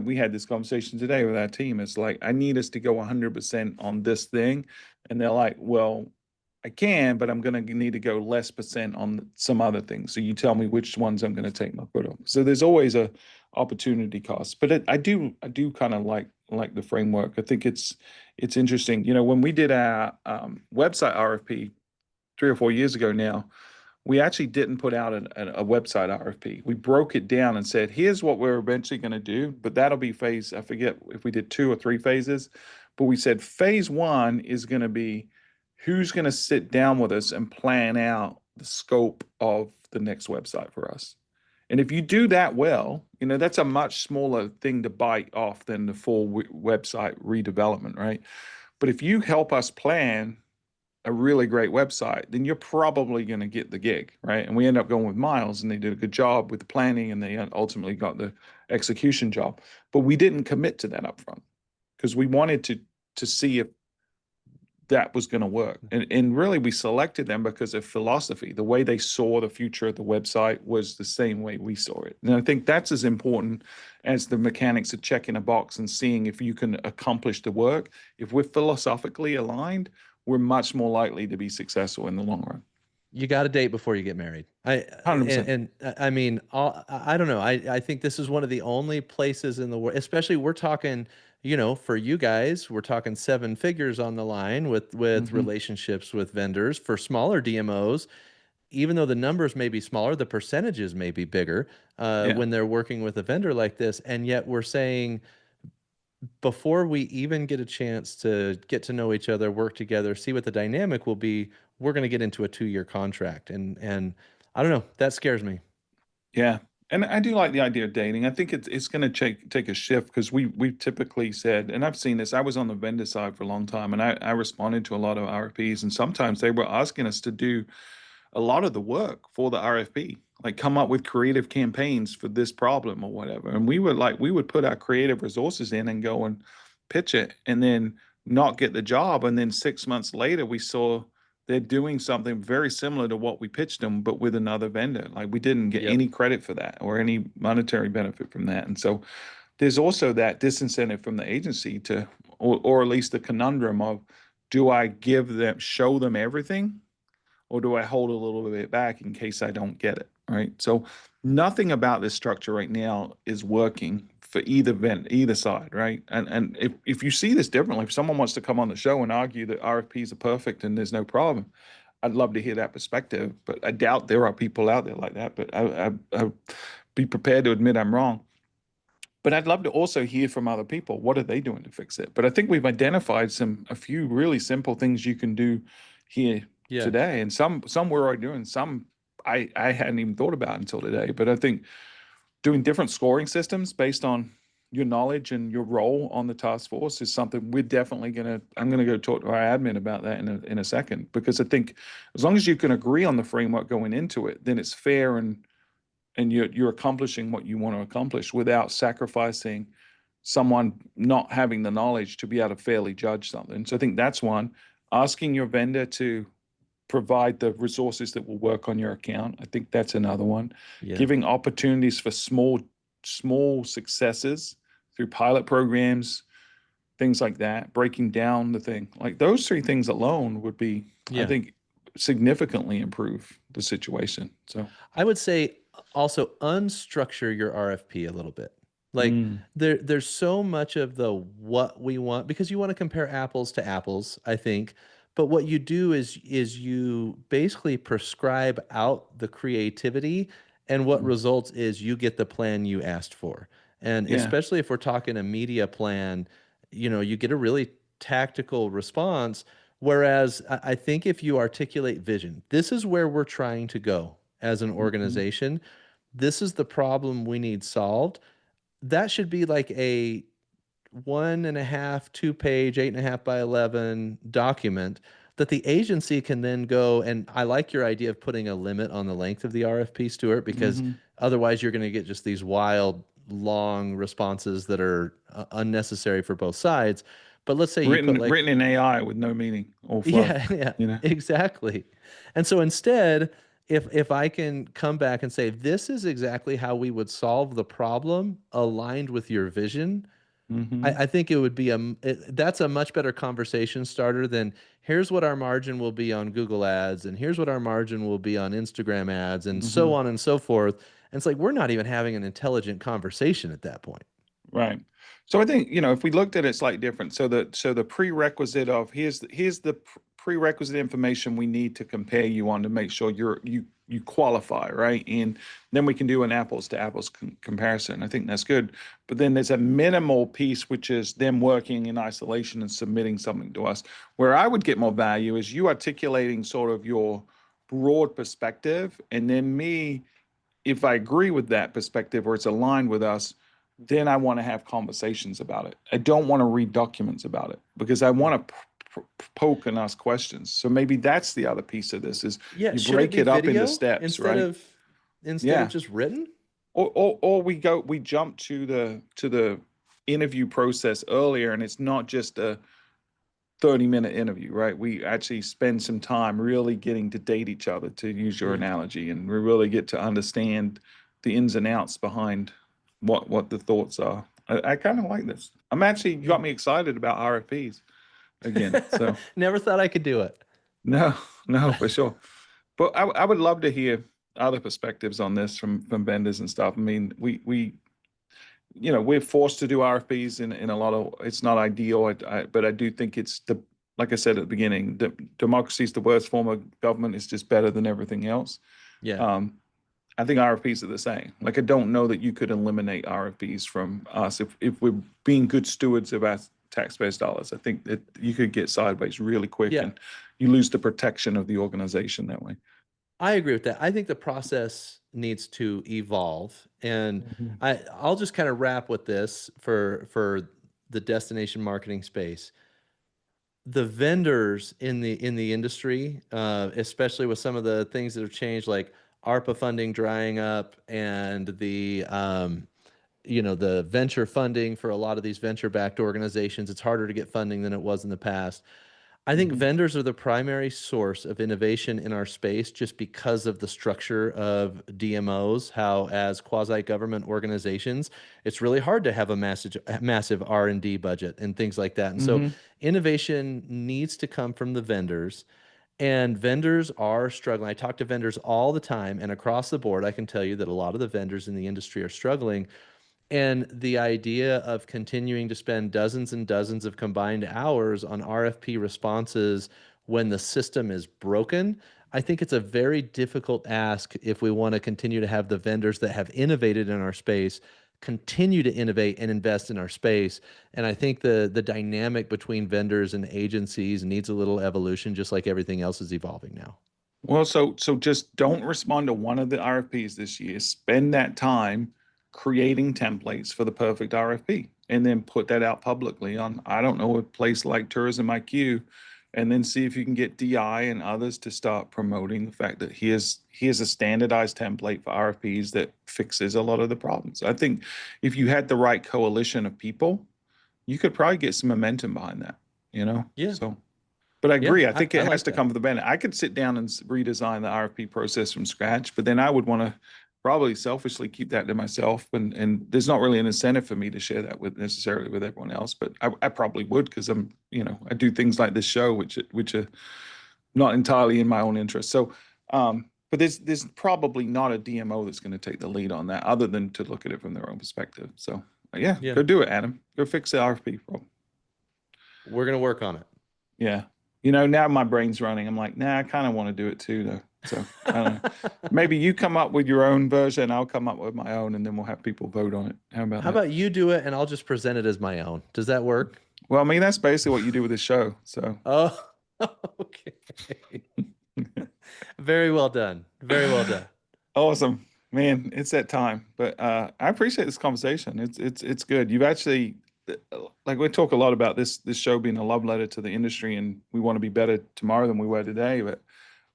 we had this conversation today with our team. It's like, I need us to go 100% on this thing. And they're like, well, I can, but I'm going to need to go less percent on some other things. So you tell me which ones I'm going to take my foot off. So there's always a opportunity cost, but I do kind of like the framework. I think it's interesting. You know, when we did our website RFP 3 or 4 years ago now, we actually didn't put out a website RFP. We broke it down and said, here's what we're eventually going to do, but that'll be phase, I forget if we did 2 or 3 phases, but we said phase one is going to be who's going to sit down with us and plan out the scope of the next website for us. And if you do that well, you know, that's a much smaller thing to bite off than the full website redevelopment, right? But if you help us plan a really great website, then you're probably going to get the gig, right? And we end up going with Miles, and they did a good job with the planning, and they ultimately got the execution job. But we didn't commit to that upfront because we wanted to see if that was going to work. And really, we selected them because of philosophy. The way they saw the future of the website was the same way we saw it. And I think that's as important as the mechanics of checking a box and seeing if you can accomplish the work. If we're philosophically aligned, we're much more likely to be successful in the long run. You got to date before you get married. And, 100%. I mean, I don't know. I think this is one of the only places in the world, especially we're talking, for you guys, we're talking 7 figures on the line with Hmm. relationships with vendors. For smaller DMOs, even though the numbers may be smaller, the percentages may be bigger Yeah. when they're working with a vendor like this. And yet we're saying before we even get a chance to get to know each other, work together, see what the dynamic will be, we're going to get into a 2 year contract. And I don't know, that scares me. Yeah. And I do like the idea of dating. I think it's going to take a shift because we've typically said, and I've seen this. I was on the vendor side for a long time, and I responded to a lot of RFPs, and sometimes they were asking us to do a lot of the work for the RFP, like come up with creative campaigns for this problem or whatever. And we would put our creative resources in and go and pitch it and then not get the job. And then 6 months later, we saw they're doing something very similar to what we pitched them, but with another vendor. Like we didn't get Yep. any credit for that or any monetary benefit from that. And so there's also that disincentive from the agency or at least the conundrum of, do I show them everything, or do I hold a little bit back in case I don't get it? Right. So nothing about this structure right now is working for either side, right? And if you see this differently, if someone wants to come on the show and argue that RFPs are perfect and there's no problem, I'd love to hear that perspective. But I doubt there are people out there like that. But I'd be prepared to admit I'm wrong. But I'd love to also hear from other people. What are they doing to fix it? But I think we've identified a few really simple things you can do here Yeah. today, and some we're already doing. Some I hadn't even thought about until today. But I think doing different scoring systems based on your knowledge and your role on the task force is something we're definitely gonna. I'm gonna go talk to our admin about that in a second, because I think as long as you can agree on the framework going into it, then it's fair, and you're accomplishing what you want to accomplish without sacrificing someone not having the knowledge to be able to fairly judge something. So I think that's one. Asking your vendor to provide the resources that will work on your account. I think that's another one. Yeah. Giving opportunities for small successes through pilot programs, things like that, breaking down the thing. Like those three things alone would be, I Yeah. think, significantly improve the situation. So, I would say also unstructure your RFP a little bit. Like mm, there's so much of the what we want because you want to compare apples to apples, I think. But what you do is you basically prescribe out the creativity, and what mm, results is you get the plan you asked for. And yeah, especially if we're talking a media plan, you get a really tactical response. Whereas I think if you articulate vision, this is where we're trying to go as an mhm, organization. This is the problem we need solved. That should be like a 1.5, 2 page, 8.5 by 11 document that the agency can then go. And I like your idea of putting a limit on the length of the RFP, Stuart, because mhm. otherwise you're going to get just these wild, long responses that are unnecessary for both sides. But let's say you put like Written in AI with no meaning or fluff, yeah, yeah, you know? exactly. And so instead, if I can come back and say, this is exactly how we would solve the problem aligned with your vision, Hmm. I think it would be that's a much better conversation starter than here's what our margin will be on Google ads and here's what our margin will be on Instagram ads and so Hmm. on and so forth. And it's like we're not even having an intelligent conversation at that point. Right. So I think, if we looked at it slightly different, so the prerequisite of here's the prerequisite information we need to compare you on to make sure you qualify, right? And then we can do an apples to apples comparison. I think that's good. But then there's a minimal piece which is them working in isolation and submitting something to us. Where I would get more value is you articulating sort of your broad perspective, and then me, if I agree with that perspective or it's aligned with us, then I want to have conversations about it. I don't want to read documents about it because I Yeah. want to poke and ask questions. So maybe that's the other piece of this is Yeah, you should it break be it up into video steps, right? instead of Yeah. just written? Or we jump to the interview process earlier, and it's not just a 30-minute interview, right? We actually spend some time really getting to date each other, to use your Yeah. analogy, and we really get to understand the ins and outs behind what the thoughts are. I kind of like this. I'm actually, you Yeah. got me excited about RFPs again. So Never thought I could do it. no, no, for sure. But I would love to hear other perspectives on this from vendors and stuff. I mean, we're forced to do RFPs in a lot of, it's not ideal, but I do think it's like I said at the beginning, democracy is the worst form of government. It's just better than everything else. Yeah. Um, I think RFPs are the same. Like, I don't know that you could eliminate RFPs from us if we're being good stewards of our taxpayers' dollars. I think that you could get sideways really quick Yeah. and you lose the protection of the organization that way. I agree with that. I think the process needs to evolve. And Mhm. I'll just kind of wrap with this for the destination marketing space. The vendors in the industry, especially with some of the things that have changed, like ARPA funding drying up and the venture funding for a lot of these venture-backed organizations, it's harder to get funding than it was in the past. I think Mhm. vendors are the primary source of innovation in our space just because of the structure of DMOs, how as quasi-government organizations, it's really hard to have a massive R&D budget and things like that. And so Mhm. innovation needs to come from the vendors. And vendors are struggling. I talk to vendors all the time, and across the board, I can tell you that a lot of the vendors in the industry are struggling. And the idea of continuing to spend dozens and dozens of combined hours on RFP responses when the system is broken, I think it's a very difficult ask if we want to continue to have the vendors that have innovated in our space continue to innovate and invest in our space. And I think the dynamic between vendors and agencies needs a little evolution, just like everything else is evolving now. Well, so just don't respond to one of the RFPs this year. Spend that time creating templates for the perfect RFP and then put that out publicly on, I don't know, a place like Tourism IQ, and then see if you can get DI and others to start promoting the fact that here's a standardized template for RFPs that fixes a lot of the problems. I think if you had the right coalition of people, you could probably get some momentum behind that, you know? Yeah. So but I Yeah. agree. I think I it has like to that. come from the benefit. I could sit down and redesign the RFP process from scratch, but then I would want to probably selfishly keep that to myself. And there's not really an incentive for me to share that with necessarily with everyone else, but I probably would, because I do things like this show, which are not entirely in my own interest. So, but there's probably not a DMO that's going to take the lead on that, other than to look at it from their own perspective. So, yeah, Yeah. go do it, Adam. Go fix the RFP problem. We're going to work on it. Yeah. Now my brain's running. I'm like, nah, I kind of want to do it too, though. So I don't know. Maybe you come up with your own version. I'll come up with my own, and then we'll have people vote on it. How about How that? about you do it and I'll just present it as my own? Does that work? Well, I mean, that's basically what you do with this show. So, Oh, okay. Very well done. Very well done. awesome, man. It's that time. But I appreciate this conversation. It's good. You've actually, like, we talk a lot about this show being a love letter to the industry, and we want to be better tomorrow than we were today. But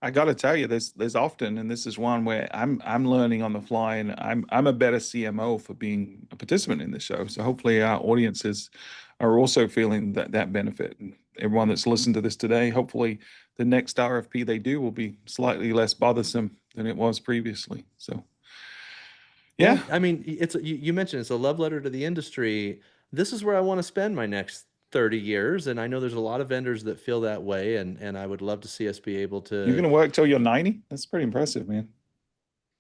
I got to tell you, there's often, and this is one where I'm learning on the fly, and I'm a better CMO for being a participant in the show. So hopefully our audiences are also feeling that benefit. And everyone that's listened to this today, hopefully the next RFP they do will be slightly less bothersome than it was previously. So, Yeah, yeah. I mean, you mentioned it's a love letter to the industry. This is where I want to spend my next 30 years, and I know there's a lot of vendors that feel that way, and I would love to see us be able You're to. gonna work till you're 90? That's pretty impressive, man.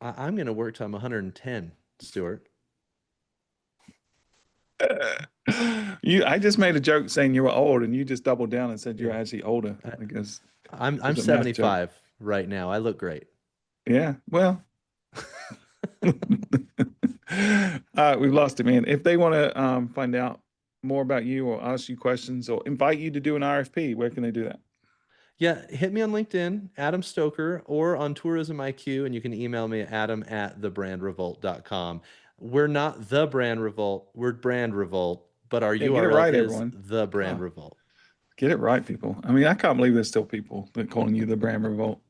I'm going to work till I'm 110, Stuart. I just made a joke saying you were old, and you just doubled down and said you're Yeah, actually older. I, I guess I'm it's a math joke. 75 right now. I look great. Yeah. Well, we've lost it, man. If they want to find out more about you, or ask you questions, or invite you to do an RFP, where can they do that? Yeah, hit me on LinkedIn, Adam Stoker, or on Tourism IQ, and you can email me at adam@thebrandrevolt.com. We're not the Brand Revolt, we're Brand Revolt, but our Yeah, get it URL right, is everyone. the Brand Oh, Revolt. get it right, people. I mean, I can't believe there's still people that calling you the Brand Revolt.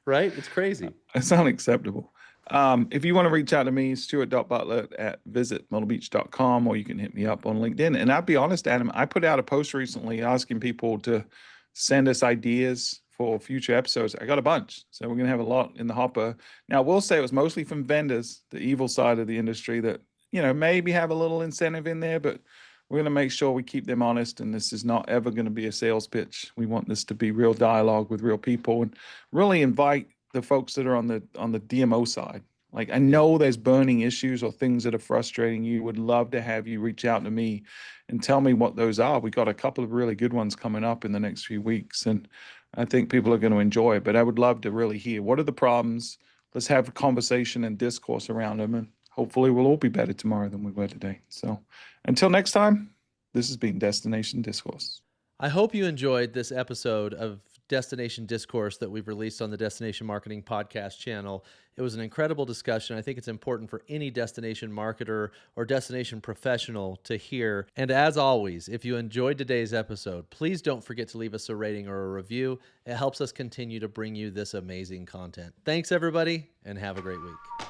Right? It's crazy. It's unacceptable. If you want to reach out to me, stuart.butler@visitmyrtlebeach.com, or you can hit me up on LinkedIn. And I'll be honest, Adam, I put out a post recently asking people to send us ideas for future episodes. I got a bunch. So we're going to have a lot in the hopper. Now, we'll say it was mostly from vendors, the evil side of the industry, that, maybe have a little incentive in there, but we're going to make sure we keep them honest. And this is not ever going to be a sales pitch. We want this to be real dialogue with real people, and really invite the folks that are on the DMO side. Like, I Yeah. know there's burning issues or things that are frustrating you. Would love to have you reach out to me and tell me what those are. We got a couple of really good ones coming up in the next few weeks, and I think people are going to enjoy it. But I would love to really hear, what are the problems. Let's have a conversation and discourse around them, and hopefully we'll all be better tomorrow than we were today. So until next time, this has been Destination Discourse. I hope you enjoyed this episode of Destination Discourse that we've released on the Destination Marketing Podcast channel. It was an incredible discussion. I think it's important for any destination marketer or destination professional to hear. And as always, if you enjoyed today's episode, please don't forget to leave us a rating or a review. It helps us continue to bring you this amazing content. Thanks, everybody, and have a great week.